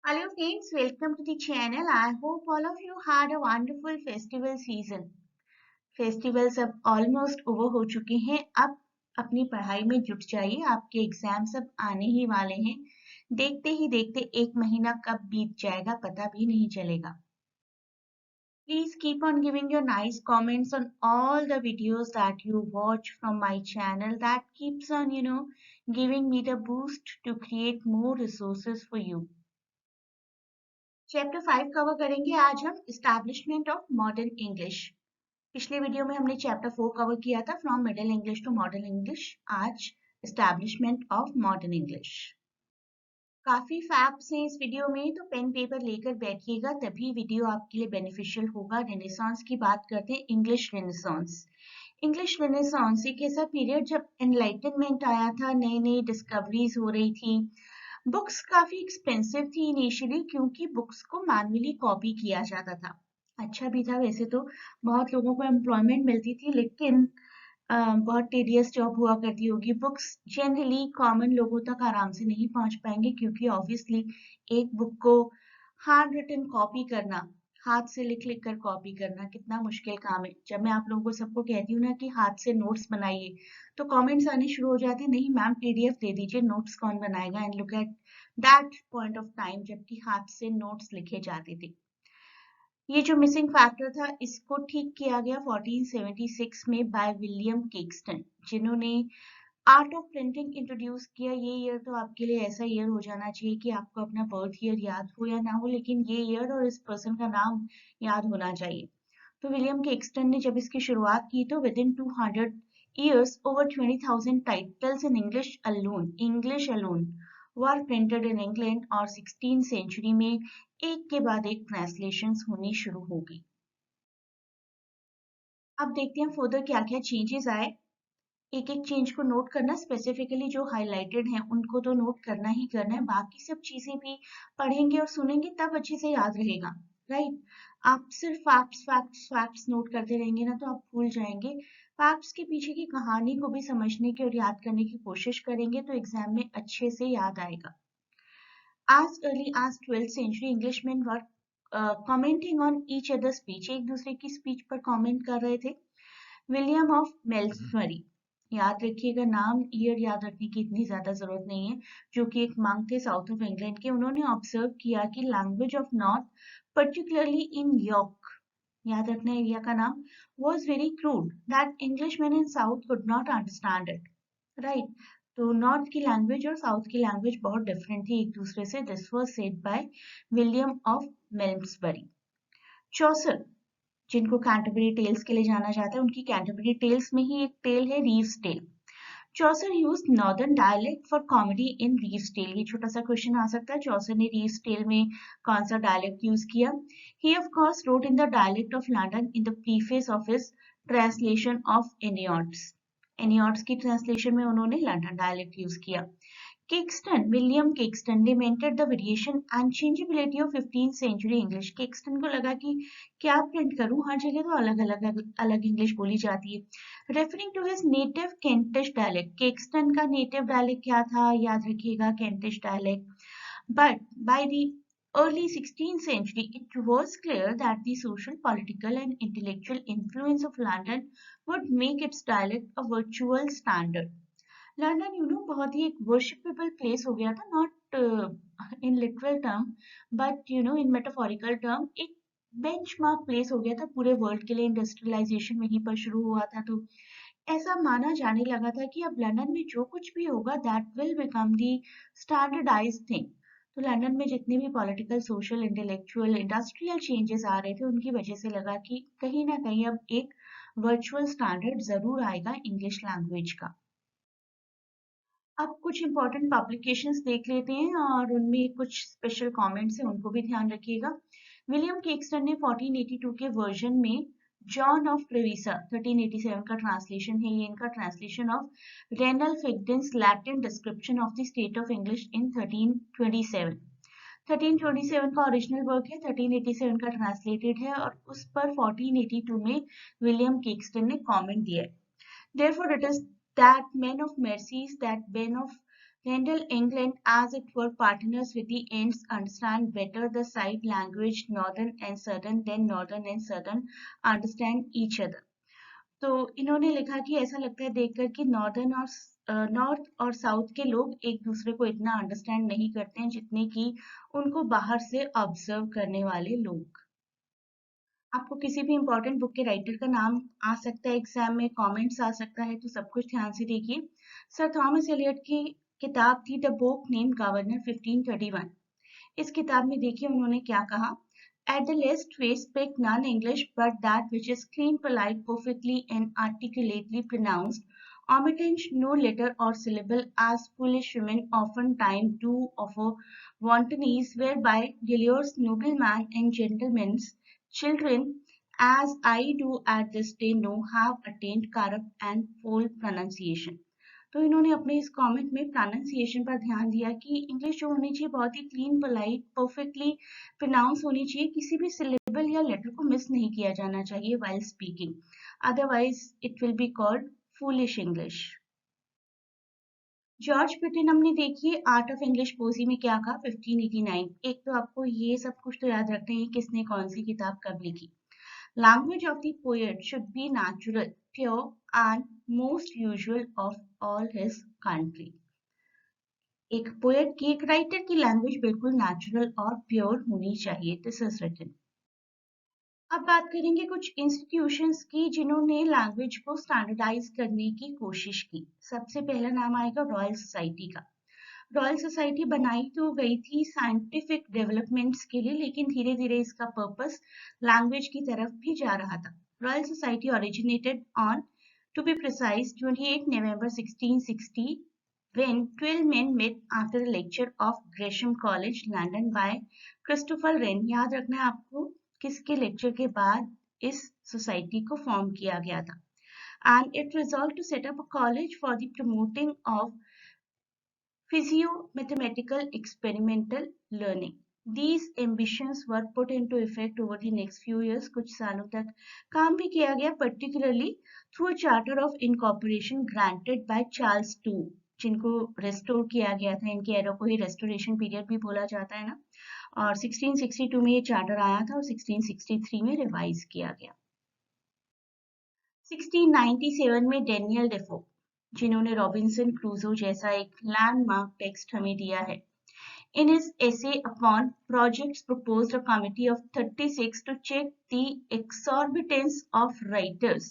Hello friends, welcome to the channel. I hope all of you had a wonderful festival season. Festivals अब almost over हो चुके हैं. अब अपनी पढ़ाई में जुट जाइए. आपके एग्जाम्स अब आने ही वाले हैं. देखते ही देखते एक महीना कब बीत जाएगा पता भी नहीं चलेगा. Please keep on giving your nice comments on all the videos that you watch from my channel. That keeps on, giving me the boost to create more resources for you. Chapter 5 cover करेंगे आज हम establishment of modern English. पिछले video में हमने chapter 4 cover किया था from middle English to modern English. आज establishment of modern English. काफी फैक्ट्स हैं इस वीडियो में, तो पेन पेपर लेकर बैठिएगा, तभी वीडियो आपके लिए बेनिफिशियल होगा. रेनेसांस की बात करते हैं. English renaissance. इंग्लिश रेनेसांस एक ऐसा पीरियड जब एनलाइटनमेंट आया था, नई नई डिस्कवरीज हो रही थी. बुक्स काफी एक्सपेंसिव थी इनिशियली, क्योंकि बुक्स को मैनुअली कॉपी किया जाता था. अच्छा भी था वैसे तो, बहुत लोगों को एम्प्लॉयमेंट मिलती थी, लेकिन बहुत टेडियस जॉब हुआ करती होगी. बुक्स जनरली कॉमन लोगों तक आराम से नहीं पहुंच पाएंगे, क्योंकि ऑब्वियसली एक बुक को हैंड रिटन कॉपी करना, हाथ से लिख लिख कर कॉपी करना कितना मुश्किल काम है. जब मैं आप लोगों को सबको कहती हूँ ना कि हाथ से नोट्स बनाइए, तो कमेंट्स आने शुरू हो जाते हैं, नहीं मैम पीडीएफ दे दीजिए, नोट्स कौन बनाएगा. And look at that point of time जबकि हाथ से नोट्स लिखे जाते थे. ये जो मिसिंग फैक्टर था, इसको ठीक किया गया 1476 में बाय विलियम केक्सटन, जिन्होंने आर्ट ऑफ प्रिंटिंग इंट्रोड्यूस किया. ये ईयर तो आपके लिए ऐसा ईयर हो जाना चाहिए कि आपको अपना बर्थ ईयर याद हो या ना हो, लेकिन ये ईयर और इस पर्सन का नाम याद होना चाहिए. तो विलियम केक्सटन ने जब इसकी शुरुआत की, तो with in 200 years over 20,000 titles in English alone were printed in England, और 16th सेंचुरी में एक के बाद एक ट्रांसलेशंस होनी शुरू हो गई. अब देखते हैं फर्दर क्या क्या चेंजेस आए. एक एक चेंज को नोट करना, स्पेसिफिकली जो हाईलाइटेड हैं उनको तो नोट करना ही करना है. बाकी सब चीजें भी पढ़ेंगे और सुनेंगे तब अच्छे से याद रहेगा, राइट. आप सिर्फ फैक्ट्स फैक्ट्स फैक्ट्स नोट करते रहेंगे ना, तो आप भूल जाएंगे. फैक्ट्स के पीछे की कहानी को भी समझने की और याद करने की कोशिश करेंगे, तो एग्जाम में अच्छे से याद आएगा. As early as 12th century, Englishmen were commenting on each other's speech. एक दूसरे की स्पीच पर कमेंट कर रहे थे. विलियम ऑफ मेल्सबरी, याद रखिएगा नाम, ईयर याद रखने की इतनी ज्यादा जरूरत नहीं है, जो कि एक मंक थे साउथ ऑफ इंग्लैंड के. उन्होंने ऑब्जर्व किया कि language of north, particularly in York, याद रखना एरिया का नाम, was very crude that Englishmen in South could not understand it. Right. तो नॉर्थ की लैंग्वेज और साउथ की लैंग्वेज बहुत डिफरेंट थी एक दूसरे से. This was said by William of Malmesbury. Chaucer, जिनको कैंटरबरी टेल्स के लिए जाना जाता है, उनकी कैंटरबरी टेल्स में ही एक टेल है Reeve's tale. Chaucer use northern dialect for comedy in Reeve's tale. ये छोटा सा क्वेश्चन आ सकता है, चौसर ने रीव्स टेल में कौन सा डायलेक्ट यूज किया. He of course wrote in the dialect of London in the preface of his translation of Eneydos. Eneydos की ट्रांसलेशन में उन्होंने लंदन डायलेक्ट यूज किया. Caxton, William Caxton limited the variation and changeability of 15th century English. Caxton को लगा कि क्या print करूं, हर जगह तो अलग इंग्लिश बोली जाती है. Referring to his native Kentish dialect. Caxton का नेटिव डायलेक्ट क्या था, याद रखिएगा, Kentish dialect. But by the early 16th century, it was clear that the social, political, and intellectual influence of London would make its dialect a virtual standard. London बहुत ही एक worshipable place हो गया था, not in literal term but in metaphorical term. एक benchmark place हो गया था पूरे वर्ल्ड के लिए. इंडस्ट्रियलाइजेशन वहीं पर शुरू हुआ था, तो ऐसा माना जाने लगा था कि अब लंदन में जो कुछ भी होगा that will become the standardized thing. तो लंदन में जितने भी political, social, intellectual, industrial changes आ रहे थे, उनकी वजह से लगा कि कहीं ना कहीं अब एक वर्चुअल स्टैंडर्ड जरूर आएगा इंग्लिश लैंग्वेज का. अब कुछ इंपॉर्टेंट पब्लिकेशंस देख लेते हैं और उनमें कुछ स्पेशल कमेंट्स हैं, उनको भी ध्यान रखिएगा. विलियम केक्सटन ने 1482 के वर्जन में जॉन ऑफ ट्रेविसा, 1387 का ट्रांसलेशन है ये, इनका translation of Ranulf Higden's Latin description of the state of English in 1327. 1327 का ओरिजिनल वर्क है, 1387 का ट्रांसलेटेड है, और उस पर 1482 में विलियम केक्सटन ने कमेंट दिया है. Therefore, it is that men of mercies, that men of Tyndall, England, as it were partners with the ends, understand better the side language northern and southern than northern and southern understand each other. तो इन्होंने लिखा कि ऐसा लगता है देखकर कि north और साउथ के लोग एक दूसरे को इतना अंडरस्टैंड नहीं करते हैं जितने कि उनको बाहर से ऑब्जर्व करने वाले लोग। आपको किसी भी इंपॉर्टेंट बुक के राइटर का नाम आ सकता है एग्जाम में, कमेंट्स आ सकता है, तो सब कुछ ध्यान से देखिए। सर थॉमस एलियट की किताब थी द बुक नेम गवर्नर 1531। इस किताब में देखिए उन्होंने क्या कहा। At the least we speak non-English but that which is clean, polite, perfectly and articulately pronounced, omitting no letter or syllable as foolish women oftentimes do of a wantonness whereby delures noblemen and gentlemen's children, as I do at this day know have attained corrupt and foul pronunciation। तो इन्होंने अपने इस comment में pronunciation पर ध्यान दिया कि English जो होनी चाहिए बहुत ही क्लीन, पोलाइट, परफेक्टली प्रोनाउंस होनी चाहिए, किसी भी सिलेबल या लेटर को मिस नहीं किया जाना चाहिए while speaking, otherwise it will be called foolish English. George Puttenham ने देखिए आर्ट ऑफ इंग्लिश पोजी में क्या कहा 1589। एक तो आपको ये सब कुछ तो याद रखते हैं किसने कौन सी किताब कब लिखी। Language of the poet should be natural, pure, and most usual of all his country। एक पोएट की, एक राइटर की लैंग्वेज बिल्कुल नेचुरल और प्योर होनी चाहिए। This is written. अब बात करेंगे कुछ इंस्टीट्यूशंस की जिन्होंने लैंग्वेज को स्टैंडर्डाइज करने की कोशिश की। सबसे पहला नाम आएगा रॉयल सोसाइटी का। रॉयल सोसाइटी बनाई तो गई थी साइंटिफिक डेवलपमेंट्स के लिए, लेकिन धीरे धीरे इसका पर्पस लैंग्वेज की तरफ भी जा रहा था। Royal Society originated on, to be precise, 28 November 1660 when 12 men met after a lecture of Gresham College, London by Christopher Wren। याद रखना है आपको किसके लेक्चर के बाद इस सोसाइटी को फॉर्म किया गया था। And it resolved to set up a college for the promoting of physio-mathematical experimental learning। These ambitions were put into effect over the next few years। कुछ सालों तक काम भी किया गया, particularly through a charter of incorporation granted by Charles II, जिनको restore किया गया था। इनके एरा को ही रेस्टोरेशन पीरियड भी बोला जाता है ना। और 1662 में ये चार्टर आया था और 1663 में रिवाइज किया गया। 1697 में डेनियल डेफो, जिन्होंने रॉबिन्सन क्रूसो जैसा एक लैंडमार्क टेक्स्ट हमें दिया है। In his essay upon projects proposed a committee of 36 to check the exorbitance of writers।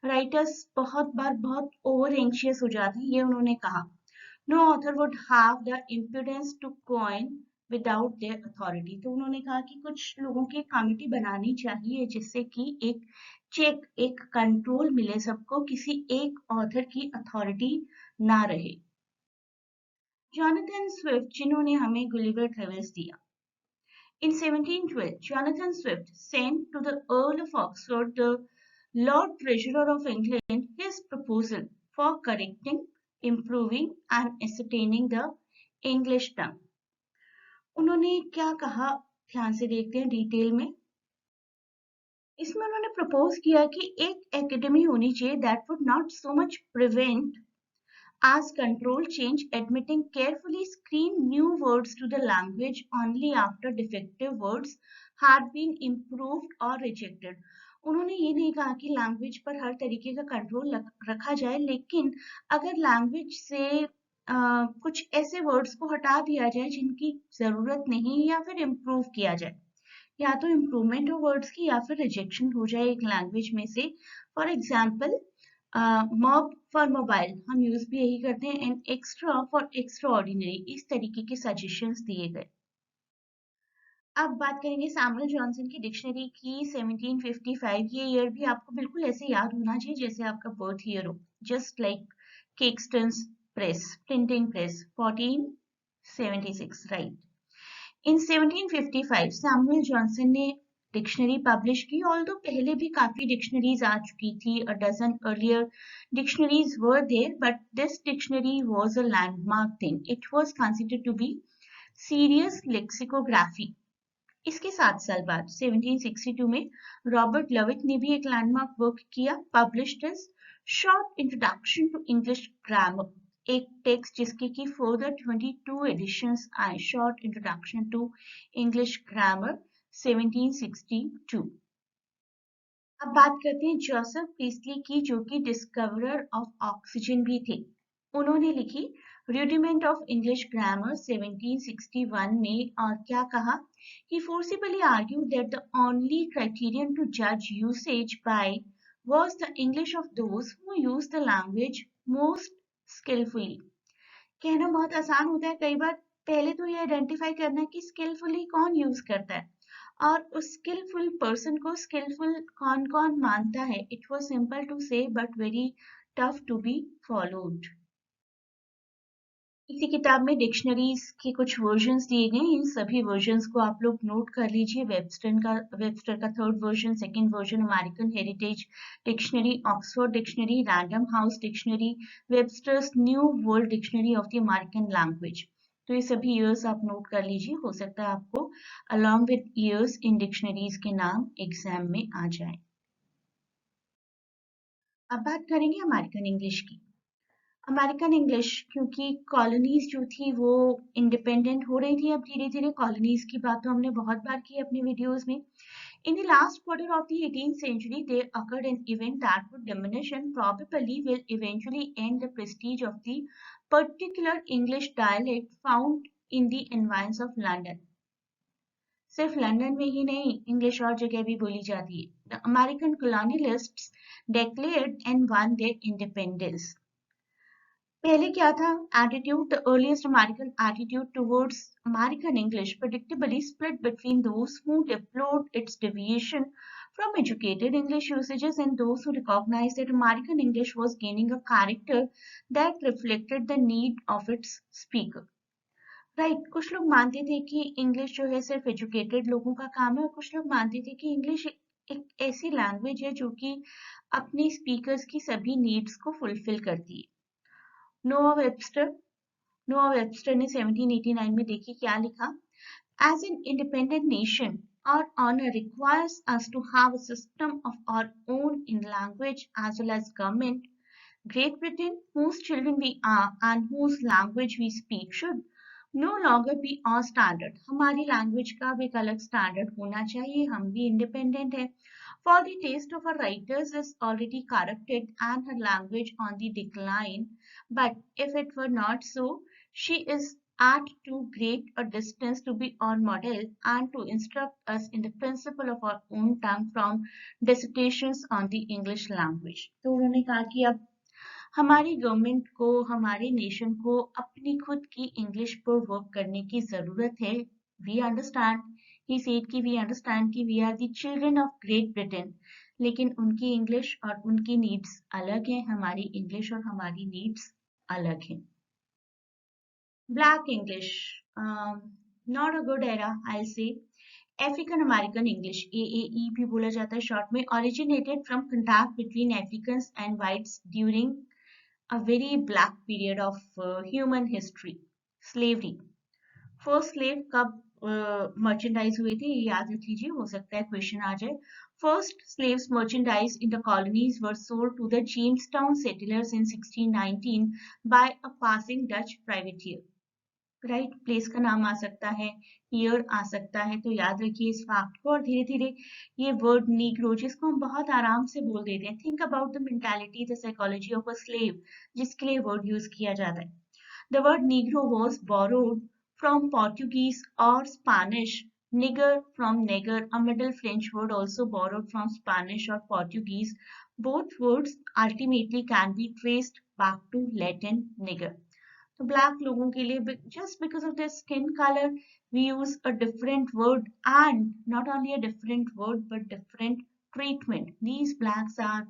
Writers बहुत बार बहुत ओवर एंशियस हो जाते हैं, ये उन्होंने कहा। No author would have the impudence to coin without their authority। तो उन्होंने कहा कि कुछ लोगों की कमिटी बनानी चाहिए जिससे कि एक चेक, एक कंट्रोल मिले सबको, किसी एक ऑथर की अथॉरिटी ना रहे। जॉनथन स्विफ्ट, जिन्होंने हमें गुलिवर ट्रेवल्स दिया। In 1712, Jonathan Swift sent to the Earl of Oxford, the Lord Treasurer of England, his proposal for correcting, improving and ascertaining the English tongue। उन्होंने क्या कहा ध्यान से देखते हैं डिटेल में। इसमें उन्होंने प्रपोज किया कि एक एकेडमी होनी चाहिए that would not so much prevent as control change, admitting carefully screen new words to the language only after defective words had been improved or rejected। उन्होंने ये नहीं कहा कि लैंग्वेज पर हर तरीके का कंट्रोल रखा जाए, लेकिन अगर लैंग्वेज से कुछ ऐसे वर्ड्स को हटा दिया जाए जिनकी जरूरत नहीं या फिर इम्प्रूव किया जाए, या तो इम्प्रूवमेंट हो वर्ड्स की या फिर रिजेक्शन हो जाए एक लैंग्वेज में से। For example mob for mobile हम यूज भी यही करते हैं, and extra for extra ordinary, इस तरीके के सजेशंस दिए गए। अब बात करेंगे सैमुअल जॉनसन की डिक्शनरी की 1755। ये ईयर भी आपको बिल्कुल ऐसे याद होना चाहिए जैसे आपका बर्थ ईयर हो, just like Caxton's press printing press 1476, right. In 1755 Samuel Johnson ने डिक्शनरी पब्लिश की। ऑल्दो पहले भी काफी डिक्शनरीज आ चुकी थी, a dozen earlier dictionaries were there, but this dictionary was a landmark thing। It was considered to be serious lexicography। इसके 7 साल बाद 1762 में रॉबर्ट लविट ने भी एक लैंडमार्क वर्क किया, published as Short Introduction to English Grammar। एक टेक्स्ट जिसके की फर्दर 22 एडिशंस आए, short introduction to English grammar 1762। अब बात करते हैं जोसेफ प्रीस्टली की, जो कि डिस्कवरर ऑफ ऑक्सीजन भी थे। उन्होंने लिखी रूडिमेंट ऑफ इंग्लिश ग्रामर 1761 में, और क्या कहा? He forcibly argued that the only criterion to judge usage by was the English of those who use the language most skillfully. कहना बहुत आसान होता है कई बार, पहले तो ये आइडेंटिफाई करना है कि स्किलफुली कौन यूज करता है, और उस स्किलफुल पर्सन को स्किलफुल कौन कौन मानता है। It was simple to say but very tough to be followed. इसी किताब में डिक्शनरीज के कुछ वर्जन्स दिए गए हैं, इन सभी वर्जन्स को आप लोग नोट कर लीजिए। वेबस्टर का third version, second version American heritage dictionary, Oxford dictionary, random house dictionary, Webster's new world dictionary of the American language. तो ये सभी ईयर्स आप नोट कर लीजिए, हो सकता है आपको along with years in dictionaries के नाम एग्जाम में आ जाए। अब बात करेंगे अमेरिकन इंग्लिश की। अमेरिकन इंग्लिश, क्योंकि कॉलोनीज जो थी वो इंडिपेंडेंट हो रही थी अब धीरे धीरे। कॉलोनीज की बात तो हमने बहुत बार की अपने वीडियोस में। In the last quarter of the 18th century, there occurred an event that would diminish and probably will eventually end the prestige of the particular English dialect found in the environs of London. सिर्फ London में ही नहीं, English और जगह भी बोली जाती है। The American colonialists declared and won their independence. पहले क्या था attitude? The earliest American attitude towards American English predictably split between those who deplored its deviation from educated English usages and those who recognized that American English was gaining a character that reflected the need of its speaker. Right, कुछ लोग मानते थे कि English जो है सिर्फ educated लोगों का काम है, और कुछ लोग मानते थे कि इंग्लिश एक ऐसी लैंग्वेज है जो कि अपने स्पीकर्स की सभी नीड्स को फुलफिल करती है। नोआ वेब्स्टर ने 1789 में देखिए क्या लिखा। As an independent nation, our honor requires us to have a system of our own in language as well as government. Great Britain, whose children we are and whose language we speak, should no longer be our standard. हमारी language का भी एक अलग standard होना चाहिए, हम भी independent है। For the taste of her writers is already corrupted and her language on the decline, but if it were not so, she is at too great a distance to be our model and to instruct us in the principle of our own tongue from dissertations on the English language. तो उन्होंने कहा कि अब हमारी government को, हमारे nation को अपनी खुद की इंग्लिश पर वर्क करने की जरूरत है। वी अंडरस्टैंड, ही सेड कि वी अंडरस्टैंड कि we are the children of Great Britain, लेकिन उनकी इंग्लिश और उनकी नीड्स अलग हैं, हमारी इंग्लिश और हमारी नीड्स अलग हैं। Black English, not a good era, I say. African American English, AAE भी बोला जाता है शॉर्ट में, originated from contact between Africans and whites during a very black period of human history. Slavery. First slave कब merchandise हुए थे, ये याद रख लीजिए, हो सकता है क्वेश्चन आ जाए। First slaves merchandise in the colonies were sold to the Jamestown settlers in 1619 by a passing Dutch privateer. Right, place का नाम आ सकता है, ईयर आ सकता है, तो याद रखिए इस फैक्ट को। और धीरे धीरे ये वर्ड नीग्रो, जिसको हम बहुत आराम से बोल देते हैं, think about the mentality, the psychology of a slave, जिसके लिए वर्ड यूज किया जाता है। The word Negro was borrowed from Portuguese or Spanish, nigger from neger, a Middle French word also borrowed from Spanish or Portuguese. Both words ultimately can be traced back to Latin nigger. तो black लोगों के लिए just because of their skin color we use a different word, and not only a different word but different treatment. These blacks are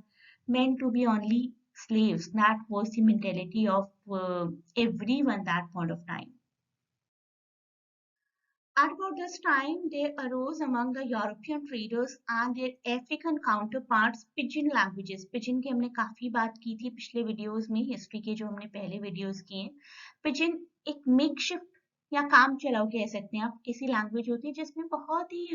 meant to be only slaves. That was the mentality of everyone that point of time. At about this time, there arose among the European traders and their African counterparts pidgin languages. Pidgin की हमने काफी बात की थी पिछले videos में, history के जो हमने पहले वीडियोस किए हैं। पिजिन एक मेकशिफ्ट या काम चलाओ कह सकते हैं आप, ऐसी लैंग्वेज होती है जिसमें बहुत ही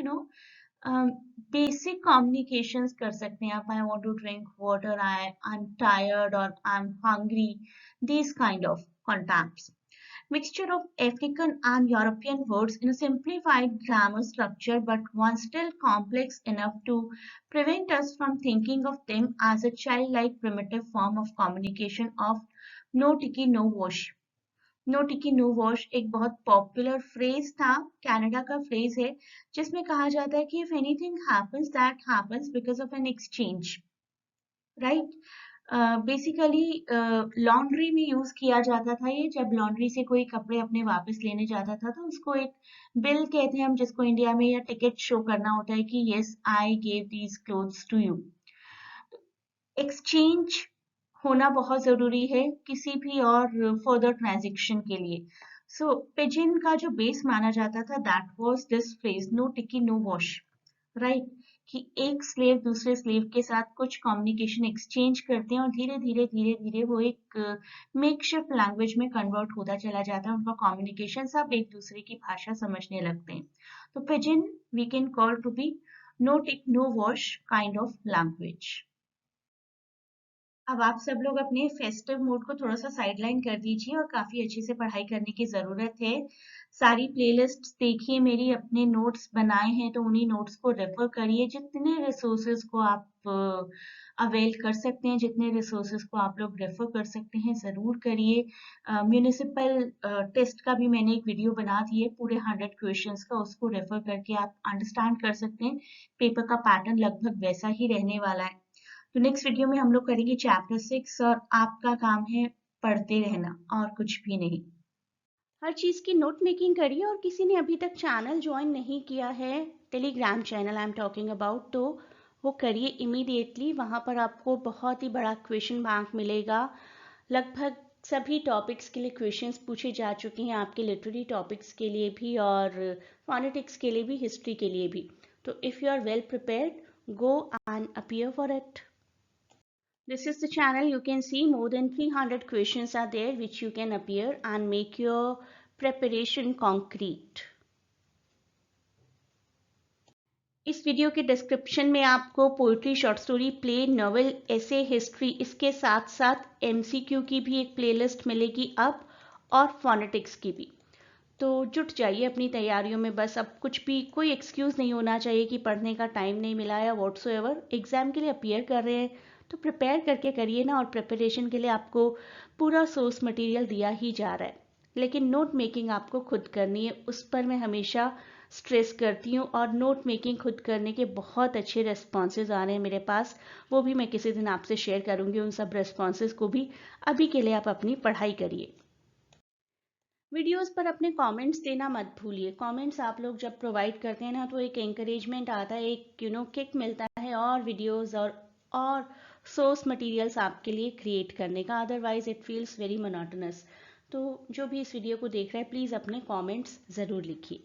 बेसिक कम्युनिकेशंस कर सकते हैं आप, I want to drink water, I am tired और I am hungry, this kind of contacts. Mixture of African and European words in a simplified grammar structure, but one still complex enough to prevent us from thinking of them as a childlike primitive form of communication of no tiki no wash. No tiki no wash एक बहुत popular phrase था, Canada का phrase है, जिसमें कहा जाता है कि if anything happens that happens because of an exchange, right. Basically laundry में यूज किया जाता था ये, जब लॉन्ड्री से कोई कपड़े अपने वापस लेने जाता था तो उसको एक बिल कहते हैं हम, जिसको इंडिया में या टिकट शो करना होता है कि yes I gave these clothes to you. Exchange होना बहुत जरूरी है किसी भी और फर्दर ट्रांजेक्शन के लिए. सो पिजिन का जो बेस माना जाता था that was this phrase no tiki no wash, right. कि एक स्लेव दूसरे स्लेव के साथ कुछ कम्युनिकेशन एक्सचेंज करते हैं और धीरे धीरे धीरे धीरे वो एक मेकशिफ्ट लैंग्वेज में कन्वर्ट होता चला जाता है, उनका कम्युनिकेशन, सब एक दूसरे की भाषा समझने लगते हैं. तो pidgin we can call to be no tick no wash kind of language. अब आप सब लोग अपने फेस्टिव मूड को थोड़ा सा साइडलाइन कर दीजिए और काफी अच्छे से पढ़ाई करने की जरूरत है. सारी प्लेलिस्ट देखिए मेरी, अपने नोट्स बनाए हैं तो उन्हीं नोट्स को रेफर करिए. जितने रिसोर्सेज को आप अवेल कर सकते हैं, जितने रिसोर्सेज को आप लोग रेफर कर सकते हैं, जरूर करिए. म्यूनिसिपल टेस्ट का भी मैंने एक वीडियो बना दी है पूरे 100 क्वेश्चंस का, उसको रेफर करके आप अंडरस्टैंड कर सकते हैं. पेपर का पैटर्न लगभग वैसा ही रहने वाला है. तो नेक्स्ट वीडियो में हम लोग करेंगे चैप्टर 6 और आपका काम है पढ़ते रहना और कुछ भी नहीं. हर चीज़ की नोट मेकिंग करिए, और किसी ने अभी तक चैनल ज्वाइन नहीं किया है, Telegram channel I am talking about, तो वो करिए इमीडिएटली. वहाँ पर आपको बहुत ही बड़ा क्वेश्चन बैंक मिलेगा. लगभग सभी टॉपिक्स के लिए क्वेश्चंस पूछे जा चुके हैं, आपके लिटरेरी टॉपिक्स के लिए भी और फोनेटिक्स के लिए भी, हिस्ट्री के लिए भी. तो if you are well prepared, go and appear for it. This is the channel. You can see more than 300 questions are there which you can appear and make your preparation concrete. इस video के description में आपको poetry, short story, play, novel, ऐसे, history, इसके साथ साथ MCQ की भी एक प्लेलिस्ट मिलेगी अब, और फोनेटिक्स की भी. तो जुट जाइए अपनी तैयारियों में. बस अब कुछ भी कोई एक्सक्यूज़ नहीं होना चाहिए कि पढ़ने का टाइम नहीं मिला या व्हाट्सोएवर. एग्ज़ाम के लिए अपीयर कर रहे हैं तो प्रिपेयर करके करिए ना. और प्रिपरेशन के लिए आपको पूरा सोर्स मटेरियल दिया ही जा रहा है, लेकिन नोट मेकिंग आपको खुद करनी है. उस पर मैं हमेशा स्ट्रेस करती हूँ, और नोट मेकिंग खुद करने के बहुत अच्छे रेस्पॉन्सेज आ रहे हैं मेरे पास. वो भी मैं किसी दिन आपसे शेयर करूँगी, उन सब रेस्पॉन्सेज को भी. अभी के लिए आप अपनी पढ़ाई करिए. वीडियोस पर अपने कमेंट्स देना मत भूलिए. कमेंट्स आप लोग जब प्रोवाइड करते हैं ना, तो एक एंकरेजमेंट आता है, एक किक मिलता है और वीडियोस और सोर्स मटेरियल्स आपके लिए क्रिएट करने का. Otherwise it feels very monotonous. तो जो भी इस वीडियो को देख रहा है, प्लीज़ अपने कमेंट्स ज़रूर लिखिए.